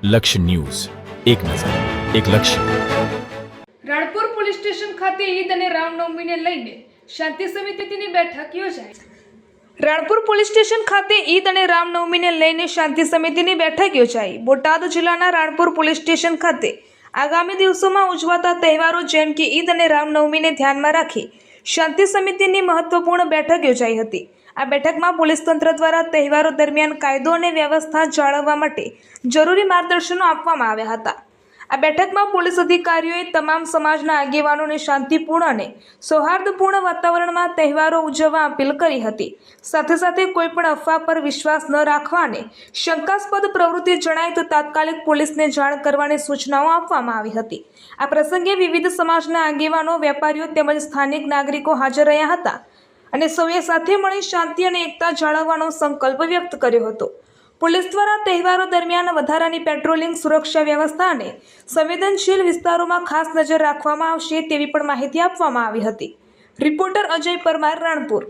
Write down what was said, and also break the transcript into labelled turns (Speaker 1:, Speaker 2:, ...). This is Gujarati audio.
Speaker 1: લક્ષ્ય ન્યૂઝ, એક નજર, એક લક્ષ્ય.
Speaker 2: રાણપુર પોલીસ સ્ટેશન ખાતે ઈદ અને રામનવમીને લઈને શાંતિ સમિતિની બેઠક યોજાઈ. રાણપુર પોલીસ સ્ટેશન ખાતે ઈદ અને રામનવમીને લઈને શાંતિ સમિતિની બેઠક યોજાઈ. બોટાદ જિલ્લાના રાણપુર પોલીસ સ્ટેશન ખાતે આગામી દિવસોમાં ઉજવાતા તહેવારો જેમ કે ઈદ અને રામનવમીને ધ્યાનમાં રાખી શાંતિ સમિતિની મહત્વપૂર્ણ બેઠક યોજાઈ હતી. આ બેઠકમાં પોલીસ તંત્ર દ્વારા તહેવારો દરમિયાન કાયદો અને વ્યવસ્થા જાળવવા માટે જરૂરી માર્ગદર્શનો આપવામાં આવ્યા હતા. આ બેઠકમાં પોલીસ અધિકારીઓએ તમામ સમાજના આગેવાનોને શાંતિપૂર્ણ અને સૌહાર્દપૂર્ણ વાતાવરણમાં તહેવારો ઉજવવા અપીલ કરી હતી. સાથે સાથે કોઈપણ અફવા પર વિશ્વાસ ન રાખવા અને શંકાસ્પદ પ્રવૃત્તિ જણાય તો તાત્કાલિક પોલીસને જાણ કરવાની સૂચનાઓ આપવામાં આવી હતી. આ પ્રસંગે વિવિધ સમાજના આગેવાનો, વેપારીઓ તેમજ સ્થાનિક નાગરિકો હાજર રહ્યા હતા અને સૌએ સાથે મળી શાંતિ અને એકતા જાળવવાનો સંકલ્પ વ્યક્ત કર્યો હતો. પોલીસ દ્વારા તહેવારો દરમિયાન વધારાની પેટ્રોલિંગ, સુરક્ષા વ્યવસ્થા અને સંવેદનશીલ વિસ્તારોમાં ખાસ નજર રાખવામાં આવશે તેવી પણ માહિતી આપવામાં આવી હતી. રિપોર્ટર અજય પરમાર, રાણપુર.